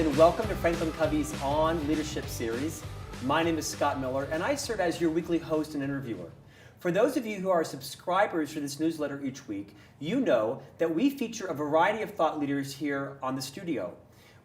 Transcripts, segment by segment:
and welcome to FranklinCovey's On Leadership series. My name is Scott Miller, and I serve as your weekly host and interviewer. For those of you who are subscribers to this newsletter each week, you know that we feature a variety of thought leaders here on the studio.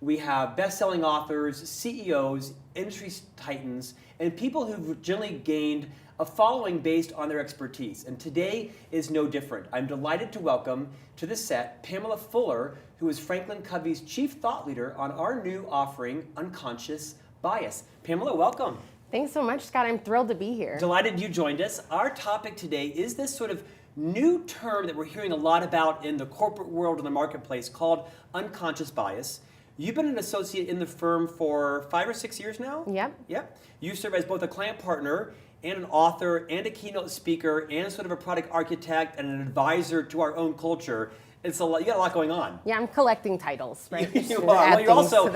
We have best-selling authors, CEOs, industry titans, and people who've generally gained a following based on their expertise. And today is no different. I'm delighted to welcome to the set Pamela Fuller, who is FranklinCovey's chief thought leader on our new offering, Unconscious Bias. Pamela, welcome. Thanks so much, Scott. I'm thrilled to be here. Delighted you joined us. Our topic today is this sort of new term that we're hearing a lot about in the corporate world and the marketplace called unconscious bias. You've been an associate in the firm for 5 or 6 years now? Yep. You serve as both a client partner and an author and a keynote speaker and sort of a product architect and an advisor to our own culture. It's a lot, you got a lot going on. Yeah, I'm collecting titles, right? You are. Well, you're also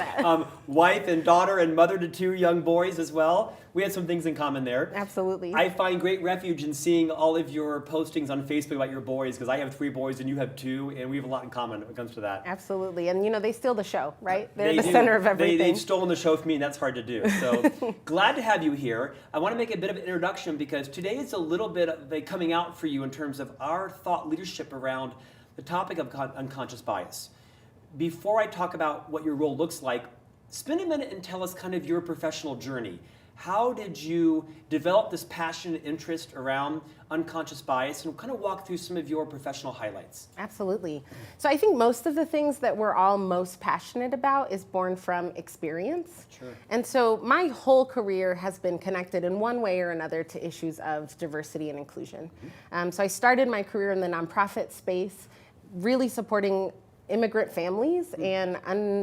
wife and daughter and mother to 2 young boys as well. We had some things in common there. Absolutely. I find great refuge in seeing all of your postings on Facebook about your boys, because I have 3 boys and you have 2, and we have a lot in common when it comes to that. Absolutely. And you know, they steal the show, right? They're the center of everything. They've stolen the show from me, and that's hard to do. So glad to have you here. I want to make a bit of an introduction because today is a little bit of a coming out for you in terms of our thought leadership around the topic of unconscious bias. Before I talk about what your role looks like, spend a minute and tell us kind of your professional journey. How did you develop this passion and interest around unconscious bias, and kind of walk through some of your professional highlights? Absolutely. So I think most of the things that we're all most passionate about is born from experience. Sure. And so my whole career has been connected in one way or another to issues of diversity and inclusion. So I started my career in the nonprofit space, really supporting immigrant families and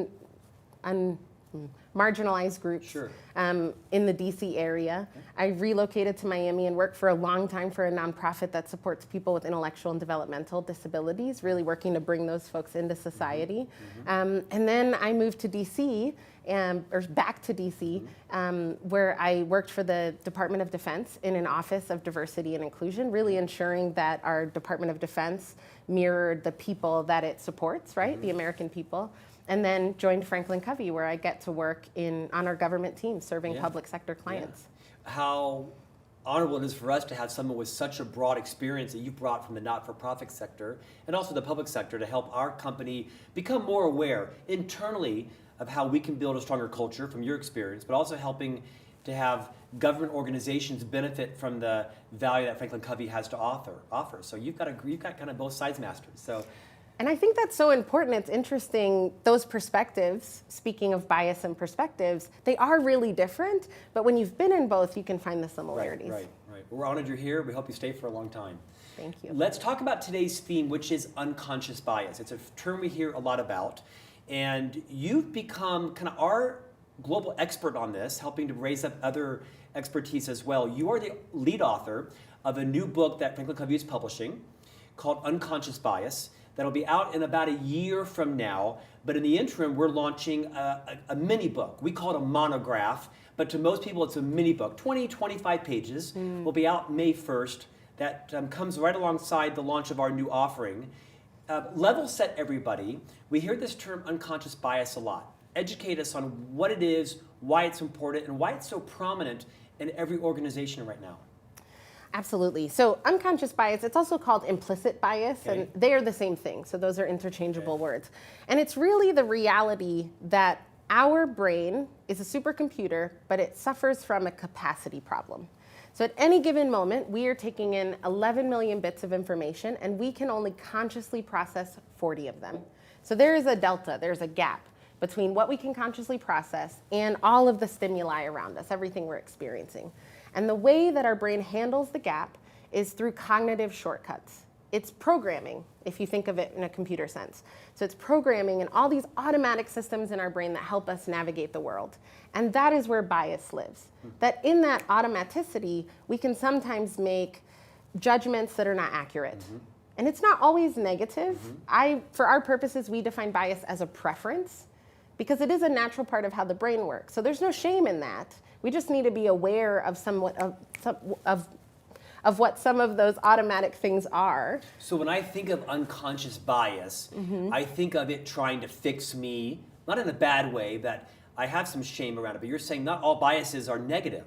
marginalized groups. Sure. In the DC area. I relocated to Miami and worked for a long time for a nonprofit that supports people with intellectual and developmental disabilities, really working to bring those folks into society. And then I moved to DC, or back to DC, where I worked for the Department of Defense in an office of diversity and inclusion, really ensuring that our Department of Defense mirrored the people that it supports, right? The American people. And then joined FranklinCovey, where I get to work on our government team, serving public sector clients. Yeah. How honorable it is for us to have someone with such a broad experience that you've brought from the not-for-profit sector and also the public sector to help our company become more aware internally of how we can build a stronger culture from your experience, but also helping to have government organizations benefit from the value that FranklinCovey has to offer. So you've got kind of both sides mastered. And I think that's so important. It's interesting, those perspectives, speaking of bias and perspectives, they are really different, but when you've been in both, you can find the similarities. Right. We're honored you're here. We hope you stay for a long time. Thank you. Let's talk about today's theme, which is unconscious bias. It's a term we hear a lot about, and you've become kind of our global expert on this, helping to raise up other expertise as well. You are the lead author of a new book that FranklinCovey is publishing called Unconscious Bias. That'll be out in about a year from now. But in the interim, we're launching a mini book. We call it a monograph, but to most people, it's a mini book, 20, 25 pages. Will be out May 1st. That comes right alongside the launch of our new offering. Level set everybody. We hear this term unconscious bias a lot. Educate us on what it is, why it's important, and why it's so prominent in every organization right now. Absolutely. So unconscious bias, it's also called implicit bias, and they are the same thing. So those are interchangeable words. And it's really the reality that our brain is a supercomputer, but it suffers from a capacity problem. So at any given moment, we are taking in 11 million bits of information, and we can only consciously process 40 of them. So there is a delta, there's a gap between what we can consciously process and all of the stimuli around us, everything we're experiencing. And the way that our brain handles the gap is through cognitive shortcuts. It's programming, if you think of it in a computer sense. So it's programming and all these automatic systems in our brain that help us navigate the world. And that is where bias lives. That in that automaticity, we can sometimes make judgments that are not accurate. And it's not always negative. For our purposes, we define bias as a preference because it is a natural part of how the brain works. So there's no shame in that. We just need to be aware of what some of those automatic things are. So when I think of unconscious bias, I think of it trying to fix me not in a bad way, that I have some shame around it, but you're saying not all biases are negative.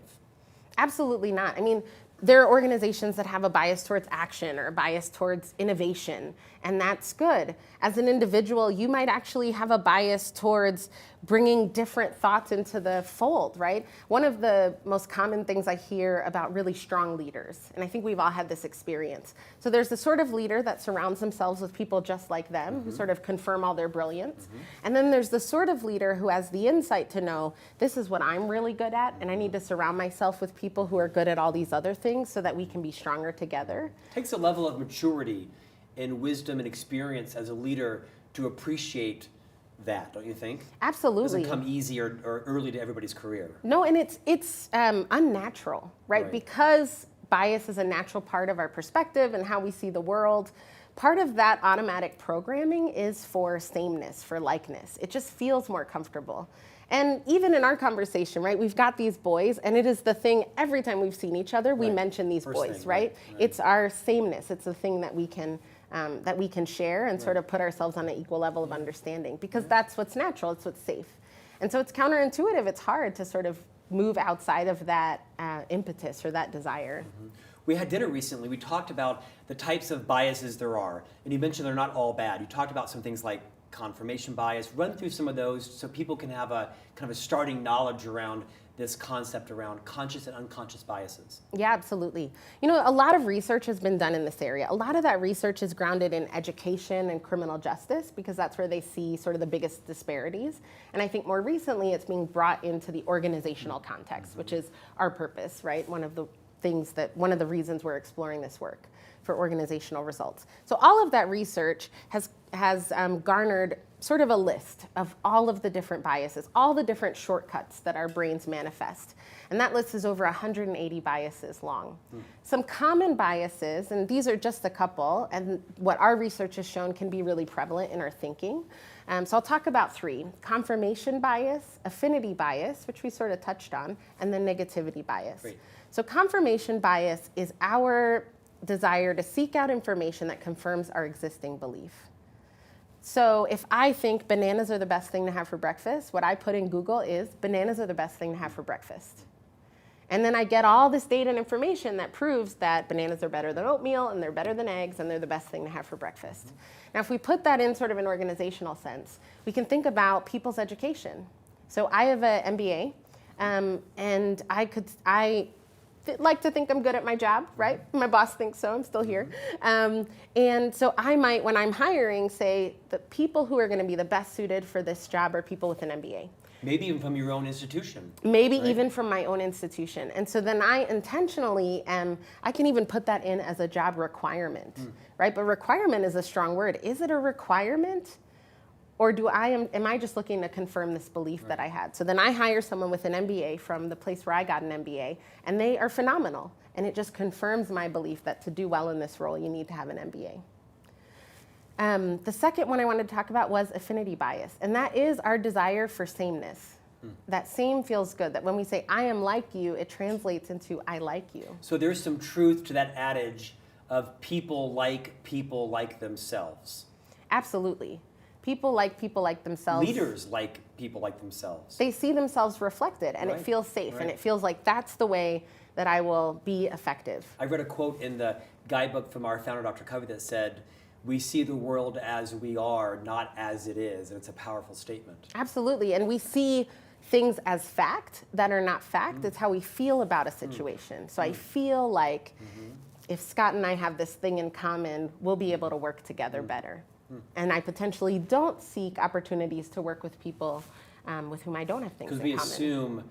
Absolutely not. I mean, there are organizations that have a bias towards action or a bias towards innovation, and that's good. As an individual, you might actually have a bias towards bringing different thoughts into the fold, right? One of the most common things I hear about really strong leaders, and I think we've all had this experience. So there's the sort of leader that surrounds themselves with people just like them, who sort of confirm all their brilliance. And then there's the sort of leader who has the insight to know, this is what I'm really good at, and I need to surround myself with people who are good at all these other things so that we can be stronger together. It takes a level of maturity and wisdom and experience as a leader to appreciate that, don't you think? Absolutely. It doesn't come easy or early to everybody's career. No, and it's unnatural, right? Because bias is a natural part of our perspective and how we see the world. Part of that automatic programming is for sameness, for likeness. It just feels more comfortable. And even in our conversation, right, we've got these boys, and it is the thing every time we've seen each other, we mention these First boys, thing, right? It's our sameness. It's the thing that we can share and sort of put ourselves on an equal level of understanding, because that's what's natural, it's what's safe. And so it's counterintuitive, it's hard to sort of move outside of that impetus or that desire. We had dinner recently, we talked about the types of biases there are, and you mentioned they're not all bad. You talked about some things like confirmation bias. Run through some of those so people can have a kind of a starting knowledge around this concept around conscious and unconscious biases. Yeah, absolutely. You know, a lot of research has been done in this area. A lot of that research is grounded in education and criminal justice, because that's where they see sort of the biggest disparities. And I think more recently it's being brought into the organizational context, which is our purpose, right? One of the reasons we're exploring this work for organizational results. So all of that research has garnered sort of a list of all of the different biases, all the different shortcuts that our brains manifest. And that list is over 180 biases long. Some common biases, and these are just a couple, and what our research has shown can be really prevalent in our thinking. So I'll talk about three: confirmation bias, affinity bias, which we sort of touched on, and then negativity bias. Great. So confirmation bias is our desire to seek out information that confirms our existing belief. So if I think bananas are the best thing to have for breakfast, what I put in Google is bananas are the best thing to have for breakfast. And then I get all this data and information that proves that bananas are better than oatmeal, and they're better than eggs, and they're the best thing to have for breakfast. Now, if we put that in sort of an organizational sense, we can think about people's education. So I have an MBA, and I like to think I'm good at my job, right? My boss thinks so, I'm still here. And so I might, when I'm hiring, say the people who are gonna be the best suited for this job are people with an MBA. Maybe even from your own institution. Maybe even from my own institution. And so then I intentionally I can even put that in as a job requirement, right? But requirement is a strong word. Is it a requirement? Or am I just looking to confirm this belief that I had? So then I hire someone with an MBA from the place where I got an MBA, and they are phenomenal. And it just confirms my belief that to do well in this role, you need to have an MBA. The second one I wanted to talk about was affinity bias, and that is our desire for sameness. That same feels good, that when we say, I am like you, it translates into I like you. So there's some truth to that adage of people like themselves. Absolutely. People like themselves. Leaders like people like themselves. They see themselves reflected, and it feels safe, and it feels like that's the way that I will be effective. I read a quote in the guidebook from our founder, Dr. Covey, that said, we see the world as we are, not as it is. And it's a powerful statement. Absolutely. And we see things as fact that are not fact. It's how we feel about a situation. So I feel like if Scott and I have this thing in common, we'll be able to work together better. And I potentially don't seek opportunities to work with people with whom I don't have things in common. Because we assume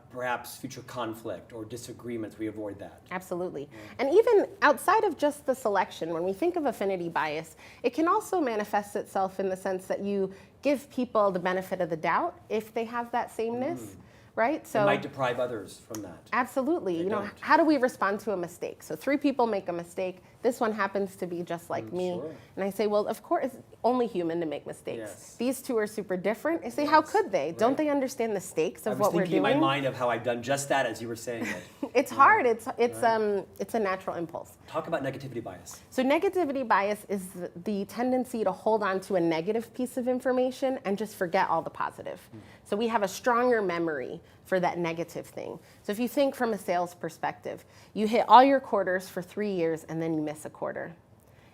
perhaps future conflict or disagreements, we avoid that. Absolutely. And even outside of just the selection, when we think of affinity bias, it can also manifest itself in the sense that you give people the benefit of the doubt if they have that sameness. right? So it might deprive others from that. Absolutely. You know, how do we respond to a mistake? So 3 people make a mistake. This one happens to be just like me. Sure. And I say, well, of course, it's only human to make mistakes. Yes. These 2 are super different. I say, how could they? Right. Don't they understand the stakes of what we're doing? I was thinking in my mind of how I've done just that as you were saying it. It's hard. It's a natural impulse. Talk about negativity bias. So negativity bias is the tendency to hold on to a negative piece of information and just forget all the positive. So we have a stronger memory for that negative thing. So if you think from a sales perspective, you hit all your quarters for 3 years and then you miss a quarter.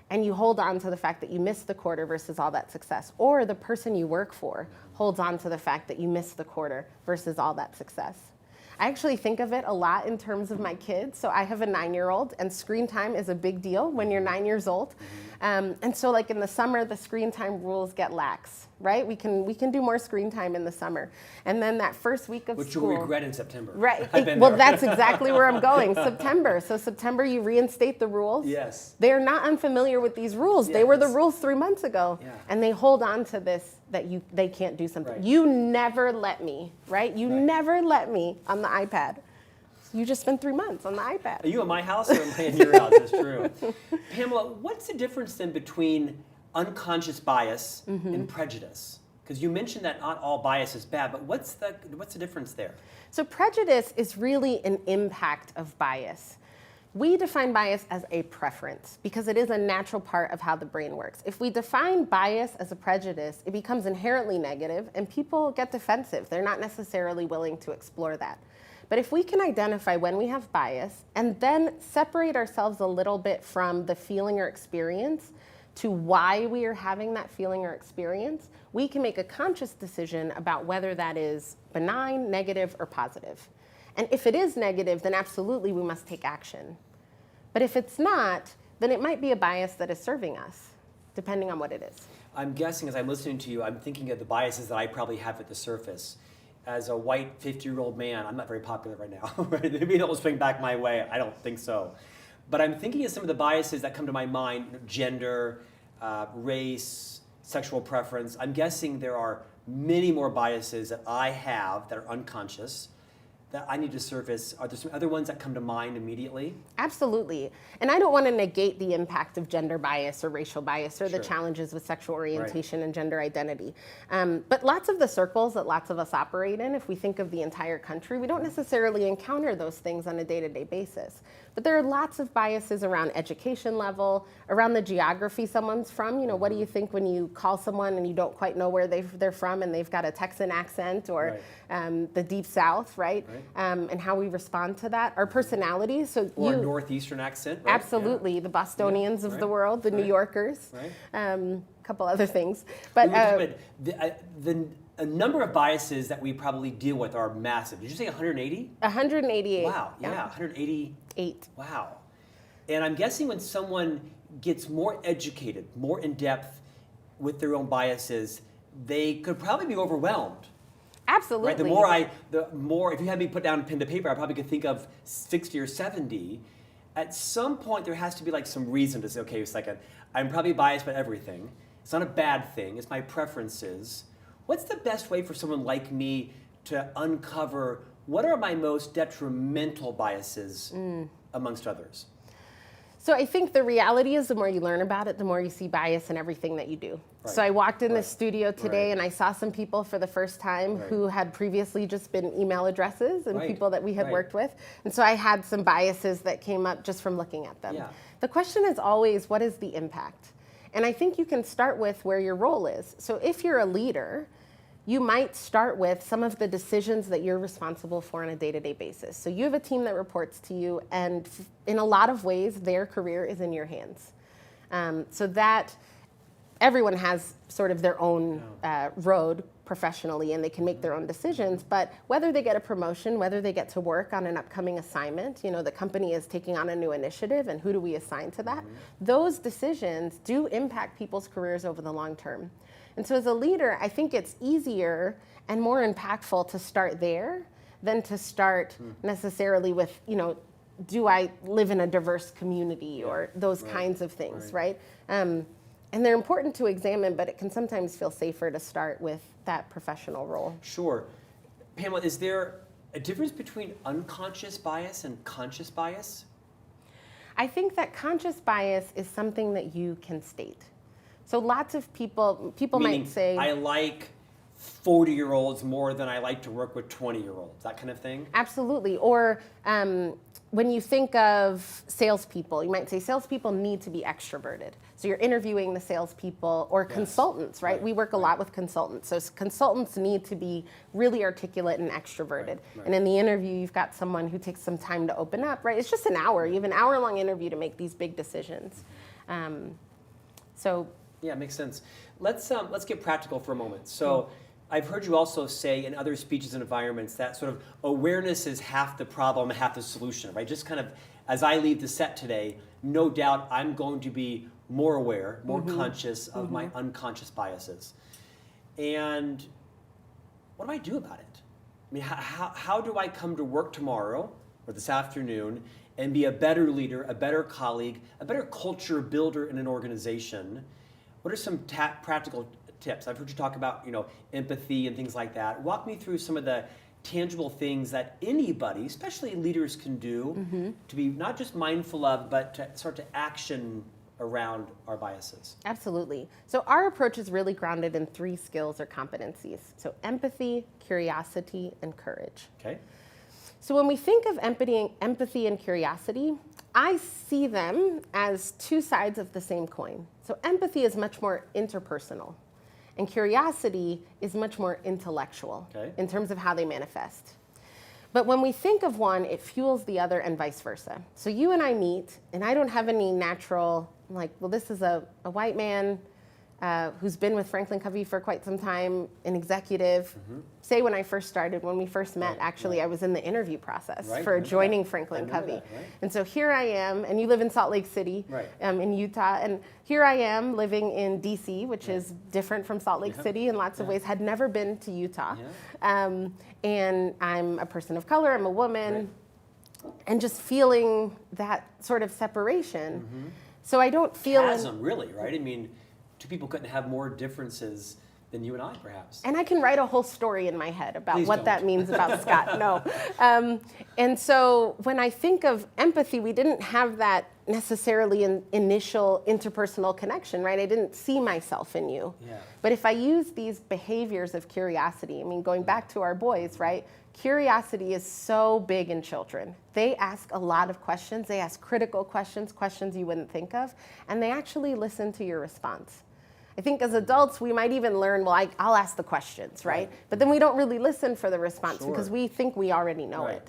And you hold on to the fact that you missed the quarter versus all that success. Or the person you work for holds on to the fact that you missed the quarter versus all that success. I actually think of it a lot in terms of my kids. So I have a 9-year-old, and screen time is a big deal when you're 9 years old. And so like in the summer, the screen time rules get lax, right? We can do more screen time in the summer. And then that first week of Which school. Which you'll regret in September. Right. Well, that's exactly where I'm going. September. So September, you reinstate the rules. Yes. They're not unfamiliar with these rules. Yes. They were the rules 3 months ago. Yeah. And they hold on to this that they can't do something. Right. You never let me, right? You never let me on the iPad. You just spent 3 months on the iPad. Are you in my house or am I in your house? That's true. Pamela, what's the difference then between unconscious bias and prejudice? Because you mentioned that not all bias is bad, but what's the difference there? So prejudice is really an impact of bias. We define bias as a preference because it is a natural part of how the brain works. If we define bias as a prejudice, it becomes inherently negative and people get defensive. They're not necessarily willing to explore that. But if we can identify when we have bias and then separate ourselves a little bit from the feeling or experience to why we are having that feeling or experience, we can make a conscious decision about whether that is benign, negative, or positive. And if it is negative, then absolutely we must take action. But if it's not, then it might be a bias that is serving us, depending on what it is. I'm guessing as I'm listening to you, I'm thinking of the biases that I probably have at the surface. As a white 50-year-old man, I'm not very popular right now. Maybe they'll swing back my way. I don't think so. But I'm thinking of some of the biases that come to my mind: gender, race, sexual preference. I'm guessing there are many more biases that I have that are unconscious that I need to surface. Are there some other ones that come to mind immediately? Absolutely. And I don't want to negate the impact of gender bias or racial bias or the challenges with sexual orientation and gender identity. But lots of the circles that lots of us operate in, if we think of the entire country, we don't necessarily encounter those things on a day-to-day basis. But there are lots of biases around education level, around the geography someone's from. You know, what do you think when you call someone and you don't quite know where they're from and they've got a Texan accent or the Deep South, right? And how we respond to that. Our personalities. So or a Northeastern accent, right? Absolutely. Yeah. The Bostonians of the world, the New Yorkers, a couple other things. But a number of biases that we probably deal with are massive. Did you say 180? 188. Wow, yeah, 188. 8. Wow. And I'm guessing when someone gets more educated, more in depth with their own biases, they could probably be overwhelmed. Absolutely. Right? The more, if you had me put down pen to paper, I probably could think of 60 or 70. At some point, there has to be like some reason to say, okay, a second, I'm probably biased by everything. It's not a bad thing. It's my preferences. What's the best way for someone like me to uncover what are my most detrimental biases amongst others? So I think the reality is the more you learn about it, the more you see bias in everything that you do. Right. So I walked in this studio today and I saw some people for the first time who had previously just been email addresses and people that we had worked with. And so I had some biases that came up just from looking at them. Yeah. The question is always, what is the impact? And I think you can start with where your role is. So if you're a leader, you might start with some of the decisions that you're responsible for on a day-to-day basis. So you have a team that reports to you, and in a lot of ways, their career is in your hands. So that everyone has sort of their own road professionally, and they can make their own decisions. But whether they get a promotion, whether they get to work on an upcoming assignment, you know, the company is taking on a new initiative, and who do we assign to that? Those decisions do impact people's careers over the long term. And so as a leader, I think it's easier and more impactful to start there than to start necessarily with, you know, do I live in a diverse community or those kinds of things, right? And they're important to examine, but it can sometimes feel safer to start with that professional role. Sure. Pamela, is there a difference between unconscious bias and conscious bias? I think that conscious bias is something that you can state. So lots of people Meaning, might say, I like 40-year-olds more than I like to work with 20-year-olds, that kind of thing? absolutely. Or when you think of salespeople, you might say salespeople need to be extroverted. So you're interviewing the salespeople or consultants, right? We work a lot with consultants. So consultants need to be really articulate and extroverted. And in the interview, you've got someone who takes some time to open up, right? It's just an hour. You have an hour-long interview to make these big decisions. Yeah, it makes sense. Let's get practical for a moment. So I've heard you also say in other speeches and environments that sort of awareness is half the problem, half the solution, right? Just kind of as I leave the set today, no doubt I'm going to be more aware, more conscious of my unconscious biases. And what do I do about it? I mean, how do I come to work tomorrow or this afternoon and be a better leader, a better colleague, a better culture builder in an organization? What are some practical tips? I've heard you talk about, empathy and things like that. Walk me through some of the tangible things that anybody, especially leaders, can do to be not just mindful of, but to start to action around our biases. Absolutely. So our approach is really grounded in 3 skills or competencies. So empathy, curiosity, and courage. Okay. So when we think of empathy and curiosity, I see them as 2 sides of the same coin. So empathy is much more interpersonal, and curiosity is much more intellectual in terms of how they manifest. But when we think of one, it fuels the other and vice versa. So you and I meet, and I don't have any natural, this is a white man who's been with FranklinCovey for quite some time, an executive. Say when I first started, when we first met, actually, I was in the interview process for joining FranklinCovey. And so here I am, and you live in Salt Lake City, in Utah, and here I am living in DC, which is different from Salt Lake City in lots of ways, had never been to Utah. And I'm a person of color, I'm a woman, and just feeling that sort of separation. So I don't feel... Chasm, really, right? I mean, 2 people couldn't have more differences than you and I, perhaps. And I can write a whole story in my head about Please what don't. that means about Scott. No. And so when I think of empathy, we didn't have that necessarily an initial interpersonal connection, right? I didn't see myself in you. But if I use these behaviors of curiosity, I mean, going back to our boys, right? Curiosity is so big in children. They ask a lot of questions. They ask critical questions, questions you wouldn't think of, and they actually listen to your response. I think as adults, we might even learn, I'll ask the questions, right? But then we don't really listen for the response because we think we already know it.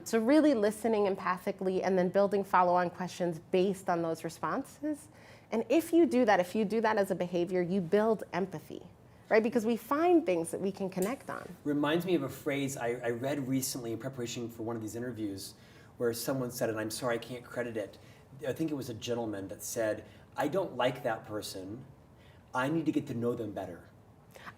So really listening empathically and then building follow-on questions based on those responses. And if you do that as a behavior, you build empathy, right? Because we find things that we can connect on. Reminds me of a phrase I read recently in preparation for one of these interviews where someone said, and I'm sorry I can't credit it, I think it was a gentleman that said, I don't like that person, I need to get to know them better.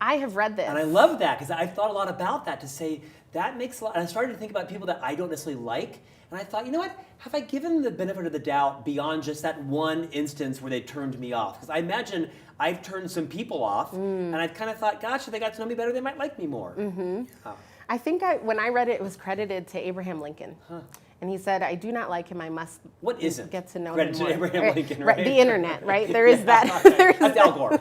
I have read this. And I love that because I've thought a lot about that to say that makes a lot. And I started to think about people that I don't necessarily like. And I thought, you know what? Have I given them the benefit of the doubt beyond just that one instance where they turned me off? Because I imagine I've turned some people off and I've kind of thought, gosh, if they got to know me better, they might like me more. I think when I read it, it was credited to Abraham Lincoln. And he said, I do not like him, I must get to know him more. Abraham Lincoln, right? The internet, right? There is that. That's Al Gore.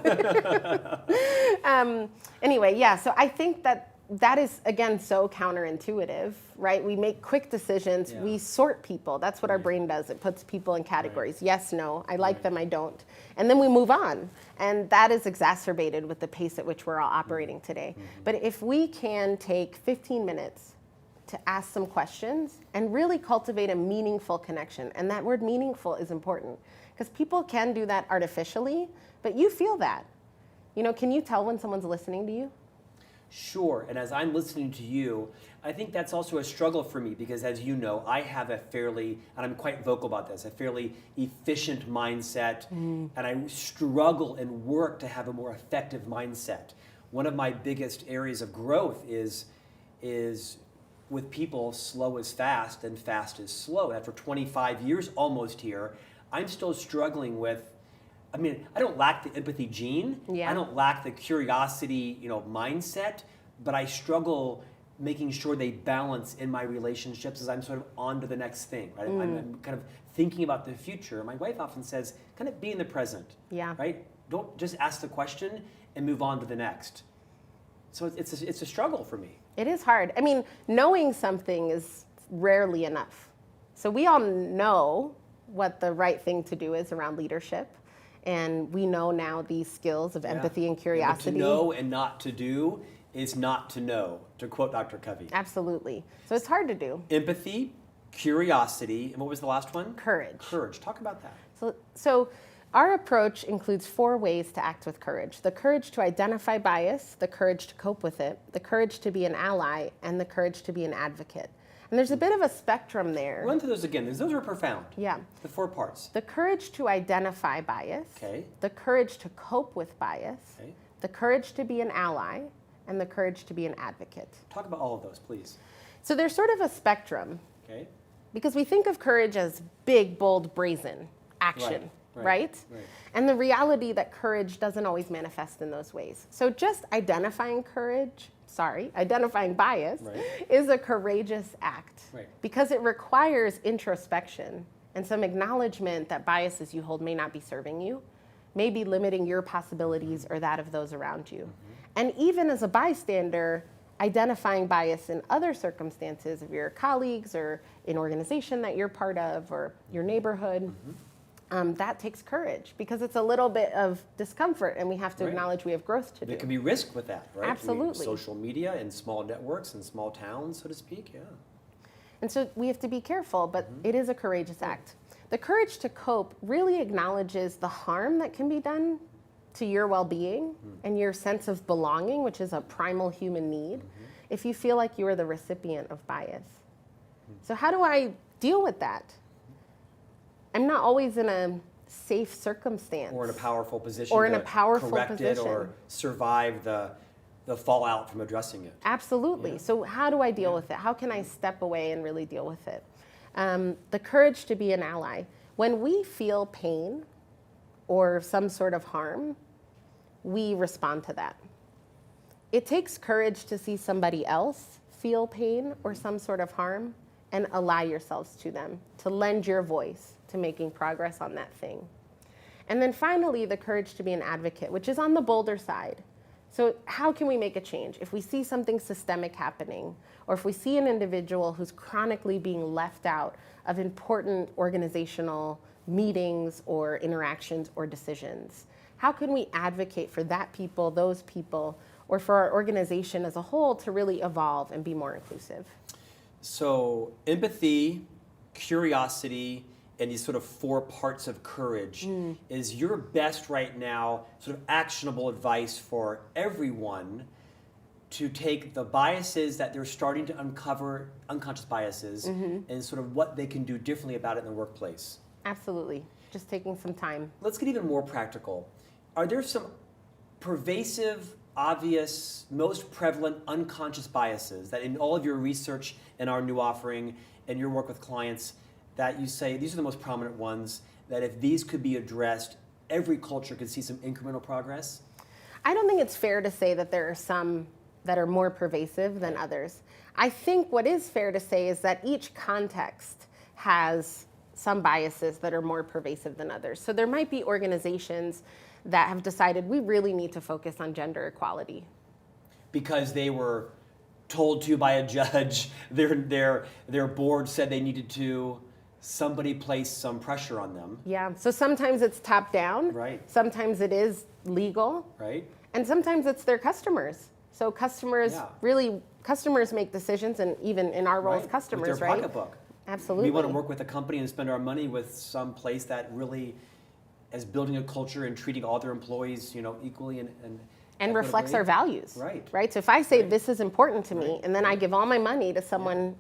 Anyway, so I think that is, again, so counterintuitive, right? We make quick decisions. We sort people. That's what our brain does. It puts people in categories. Yes, no, I like them, I don't. And then we move on. And that is exacerbated with the pace at which we're all operating today. But if we can take 15 minutes to ask some questions and really cultivate a meaningful connection. And that word meaningful is important because people can do that artificially, but you feel that. Can you tell when someone's listening to you? Sure, and as I'm listening to you, I think that's also a struggle for me because as you know, I have a fairly, and I'm quite vocal about this, a fairly efficient mindset, and I struggle and work to have a more effective mindset. One of my biggest areas of growth is with people, slow is fast and fast is slow. After 25 years almost here, I'm still struggling with, I don't lack the empathy gene. I don't lack the curiosity, mindset, but I struggle making sure they balance in my relationships as I'm sort of on to the next thing, right? I'm kind of thinking about the future. My wife often says, kind of be in the present, right? Don't just ask the question and move on to the next. So it's a struggle for me. It is hard. I mean, knowing something is rarely enough. So we all know what the right thing to do is around leadership. And we know now these skills of empathy and curiosity. But to know and not to do is not to know, to quote Dr. Covey. Absolutely. So it's hard to do. Empathy, curiosity, and what was the last one? Courage. Courage. Talk about that. So our approach includes 4 ways to act with courage. The courage to identify bias, the courage to cope with it, the courage to be an ally, and the courage to be an advocate. And there's a bit of a spectrum there. Run through those again. Those are profound. Yeah. The 4 parts. The courage to identify bias, the courage to cope with bias, the courage to be an ally, and the courage to be an advocate. Talk about all of those, please. So there's sort of a spectrum. Because we think of courage as big, bold, brazen action, right? And the reality that courage doesn't always manifest in those ways. So just identifying bias is a courageous act because it requires introspection and some acknowledgement that biases you hold may not be serving you, may be limiting your possibilities or that of those around you. And even as a bystander, identifying bias in other circumstances of your colleagues or an organization that you're part of or your neighborhood, that takes courage because it's a little bit of discomfort and we have to acknowledge we have growth to do. There can be risk with that, right? Absolutely. Social media and small networks and small towns, so to speak, And so we have to be careful, but it is a courageous act. The courage to cope really acknowledges the harm that can be done to your well-being and your sense of belonging, which is a primal human need, if you feel like you are the recipient of bias. So how do I deal with that? I'm not always in a safe circumstance. Or in a powerful position correct it or survive the fallout from addressing it. Absolutely. So how do I deal with it? How can I step away and really deal with it? The courage to be an ally. When we feel pain or some sort of harm, we respond to that. It takes courage to see somebody else feel pain or some sort of harm and ally yourselves to them, to lend your voice to making progress on that thing. And then finally, the courage to be an advocate, which is on the bolder side. So how can we make a change? If we see something systemic happening, or if we see an individual who's chronically being left out of important organizational meetings or interactions or decisions, how can we advocate for that people, those people, or for our organization as a whole to really evolve and be more inclusive? So empathy, curiosity, and these sort of 4 parts of courage is your best right now sort of actionable advice for everyone to take the biases that they're starting to uncover, unconscious biases, and sort of what they can do differently about it in the workplace. Absolutely. Just taking some time. Let's get even more practical. Are there some pervasive, obvious, most prevalent unconscious biases that in all of your research and our new offering and your work with clients that you say these are the most prominent ones, that if these could be addressed, every culture could see some incremental progress? I don't think it's fair to say that there are some that are more pervasive than others. I think what is fair to say is that each context has some biases that are more pervasive than others. So there might be organizations that have decided we really need to focus on gender equality. Because they were told to by a judge, their board said they needed to, somebody placed some pressure on them. Yeah, so sometimes it's top down. Right. Sometimes it is legal. Right. And sometimes it's their customers. So customers make decisions, and even in our role as customers, with their pocketbook. Absolutely. We want to work with a company and spend our money with some place that really is building a culture and treating all their employees, equally and reflects our values. Right. Right. So if I say this is important to me, and then I give all my money to someone,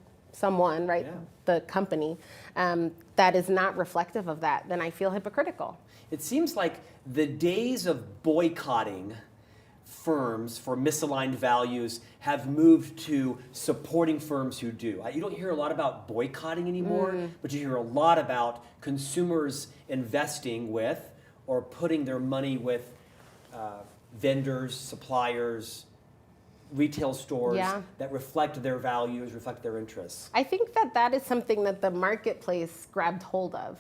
the company, that is not reflective of that, then I feel hypocritical. It seems like the days of boycotting firms for misaligned values have moved to supporting firms who do. You don't hear a lot about boycotting anymore, but you hear a lot about consumers investing with or putting their money with vendors, suppliers, retail stores Yeah. that reflect their values, reflect their interests. I think that that is something that the marketplace grabbed hold of,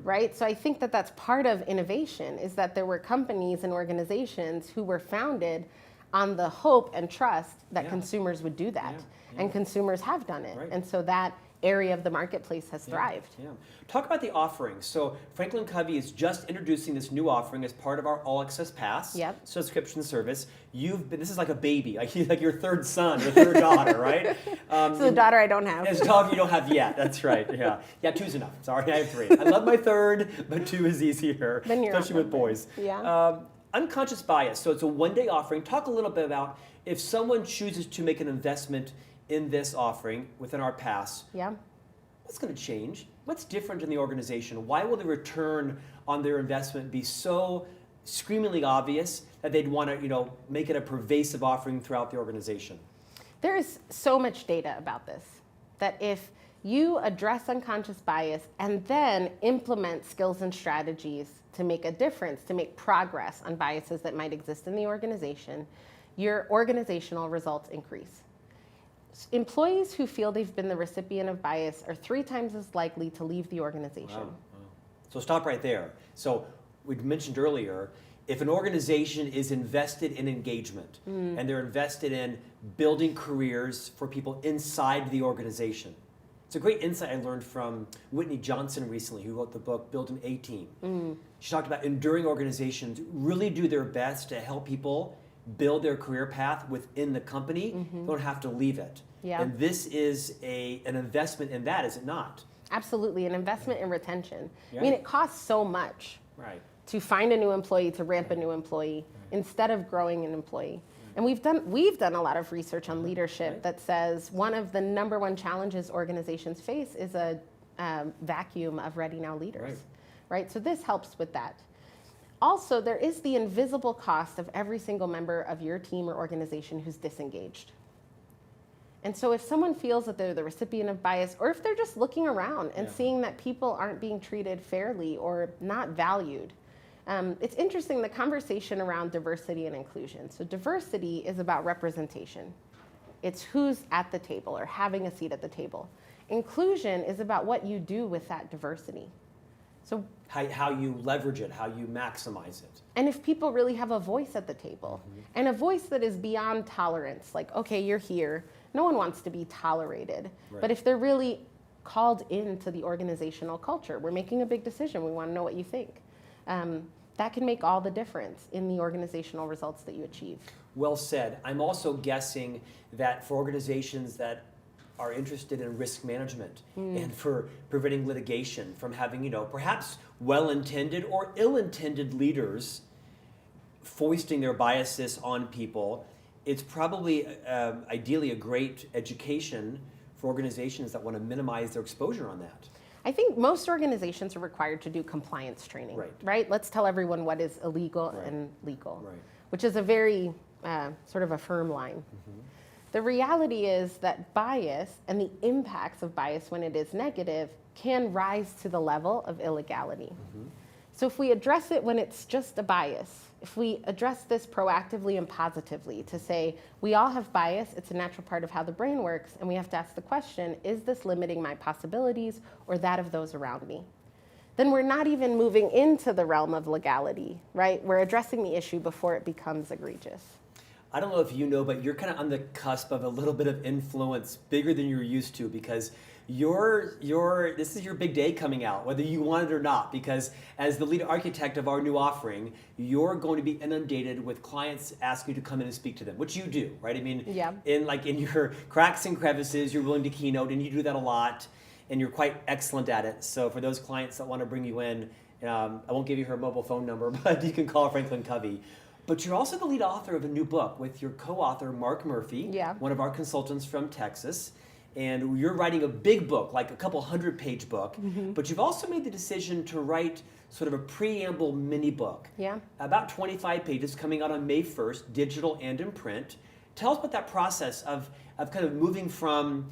right? So I think that that's part of innovation, is that there were companies and organizations who were founded on the hope and trust that consumers would do that. And consumers have done it. Right. And so that area of the marketplace has thrived. Yeah. Talk about the offerings. So FranklinCovey is just introducing this new offering as part of our All Access Pass subscription service. This is like a baby, like your third son, your third daughter, right? So the daughter I don't have. It's a dog you don't have yet. That's right. Yeah. Yeah, two's enough. Sorry, I have three. I love my third, but two is easier, Then you're especially with boys. Yeah. Unconscious bias. So it's a one-day offering. Talk a little bit about if someone chooses to make an investment in this offering within our pass. Yeah. What's going to change? What's different in the organization? Why will the return on their investment be so screamingly obvious that they'd want to, make it a pervasive offering throughout the organization? There is so much data about this, that if you address unconscious bias and then implement skills and strategies to make a difference, to make progress on biases that might exist in the organization, your organizational results increase. Employees who feel they've been the recipient of bias are 3 times as likely to leave the organization. Wow. So stop right there. So we mentioned earlier, if an organization is invested in engagement and they're invested in building careers for people inside the organization. It's a great insight I learned from Whitney Johnson recently, who wrote the book Build an A-Team. She talked about enduring organizations really do their best to help people build their career path within the company. They don't have to leave it. Yeah. And this is an investment in that, is it not? Absolutely, an investment in retention. Yeah. I mean, it costs so much to find a new employee, to ramp a new employee, instead of growing an employee. And we've done a lot of research on leadership that says one of the number one challenges organizations face is a vacuum of ready now leaders, right? So this helps with that. Also, there is the invisible cost of every single member of your team or organization who's disengaged. And so if someone feels that they're the recipient of bias, or if they're just looking around and seeing that people aren't being treated fairly or not valued, it's interesting, the conversation around diversity and inclusion. So diversity is about representation. It's who's at the table or having a seat at the table. Inclusion is about what you do with that diversity. So how you leverage it, how you maximize it. And if people really have a voice at the table, and a voice that is beyond tolerance, like, okay, you're here, no one wants to be tolerated. But if they're really called into the organizational culture, we're making a big decision, we want to know what you think. That can make all the difference in the organizational results that you achieve. Well said. I'm also guessing that for organizations that are interested in risk management and for preventing litigation from having, perhaps well-intended or ill-intended leaders foisting their biases on people, it's probably ideally a great education for organizations that want to minimize their exposure on that. I think most organizations are required to do compliance training, right? Let's tell everyone what is illegal and legal, which is a very sort of a firm line. The reality is that bias and the impacts of bias when it is negative can rise to the level of illegality. So if we address it when it's just a bias, if we address this proactively and positively to say, we all have bias, it's a natural part of how the brain works, and we have to ask the question, is this limiting my possibilities or that of those around me? Then we're not even moving into the realm of legality, right? We're addressing the issue before it becomes egregious. I don't know if you know, but you're kind of on the cusp of a little bit of influence, bigger than you're used to, because this is your big day coming out, whether you want it or not, because as the lead architect of our new offering, you're going to be inundated with clients asking you to come in and speak to them, which you do, right? I mean, in your cracks and crevices, you're willing to keynote, and you do that a lot, and you're quite excellent at it. So for those clients that want to bring you in, I won't give you her mobile phone number, but you can call FranklinCovey. But you're also the lead author of a new book with your co-author, Mark Murphy, one of our consultants from Texas. And you're writing a big book, like a couple 100-page book. But you've also made the decision to write sort of a preamble mini book. About 25 pages, coming out on May 1st, digital and in print. Tell us about that process of kind of moving from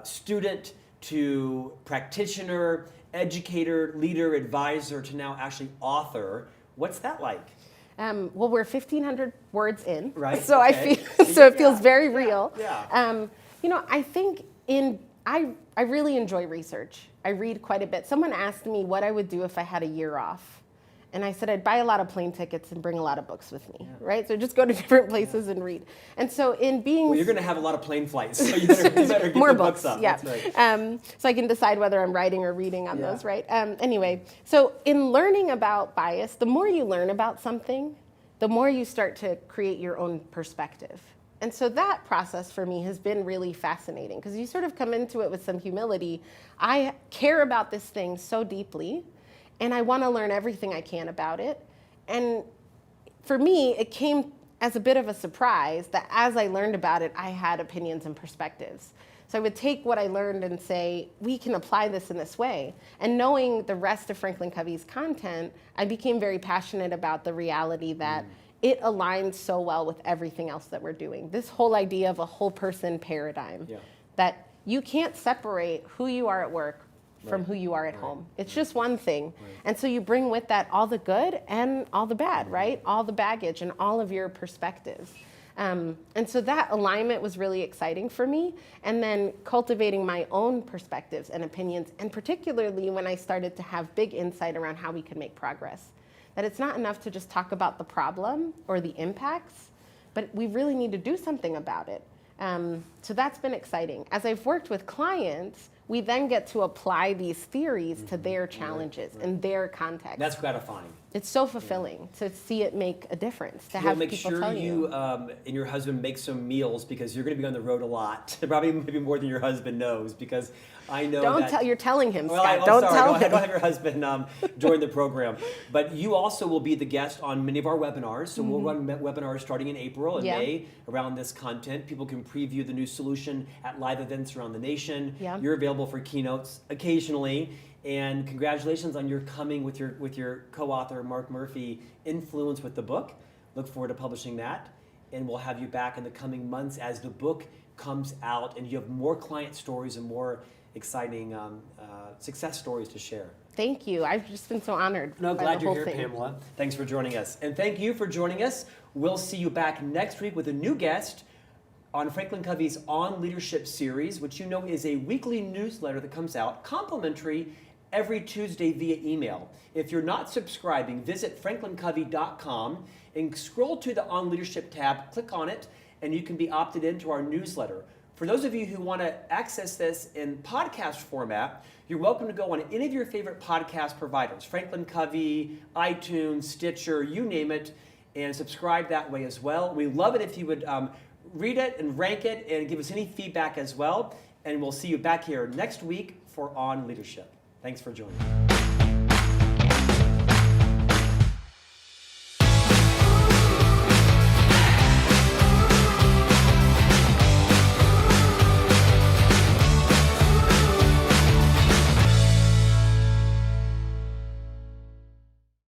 student to practitioner, educator, leader, advisor, to now actually author. What's that like? Well, we're 1,500 words in. Right. So okay. I feel so it feels very yeah, real. Yeah. You know, I think I really enjoy research. I read quite a bit. Someone asked me what I would do if I had a year off. And I said I'd buy a lot of plane tickets and bring a lot of books with me, right? So just go to different places and read. And so in being... Well, you're going to have a lot of plane flights, so you better get more the books, up. yeah. That's right. So I can decide whether I'm writing or reading on those, right? Anyway, so in learning about bias, the more you learn about something, the more you start to create your own perspective. And so that process for me has been really fascinating because you sort of come into it with some humility. I care about this thing so deeply, and I want to learn everything I can about it. And for me, it came as a bit of a surprise that as I learned about it, I had opinions and perspectives. So I would take what I learned and say, we can apply this in this way. And knowing the rest of FranklinCovey's content, I became very passionate about the reality that it aligns so well with everything else that we're doing. This whole idea of a whole person paradigm, that you can't separate who you are at work from who you are at home. It's just one thing. And so you bring with that all the good and all the bad, right? All the baggage and all of your perspectives. And so that alignment was really exciting for me. And then cultivating my own perspectives and opinions, and particularly when I started to have big insight around how we could make progress. That it's not enough to just talk about the problem or the impacts, but we really need to do something about it. So that's been exciting. As I've worked with clients, we then get to apply these theories to their challenges and their context. That's gratifying. It's so fulfilling to see it make a difference, to have people tell you. Make sure you and your husband make some meals because you're going to be on the road a lot. Probably maybe more than your husband knows, because I know Don't that... tell, you're telling him, well, Scott. Don't tell him. Don't have your husband join the program. But you also will be the guest on many of our webinars. So we'll run webinars starting in April and May around this content. People can preview the new solution at live events around the nation. You're available for keynotes occasionally. And congratulations on your coming with your co-author, Mark Murphy, influence with the book. Look forward to publishing that. And we'll have you back in the coming months as the book comes out and you have more client stories and more exciting success stories to share. Thank you. I've just been so honored. No, by glad the you're whole here, thing. Pamela. Thanks for joining us. And thank you for joining us. We'll see you back next week with a new guest on FranklinCovey's On Leadership series, which you know is a weekly newsletter that comes out complimentary every Tuesday via email. If you're not subscribing, visit FranklinCovey.com and scroll to the On Leadership tab, click on it, and you can be opted into our newsletter. For those of you who want to access this in podcast format, you're welcome to go on any of your favorite podcast providers, FranklinCovey, iTunes, Stitcher, you name it, and subscribe that way as well. We love it if you would read it and rank it and give us any feedback as well. And we'll see you back here next week for On Leadership. Thanks for joining.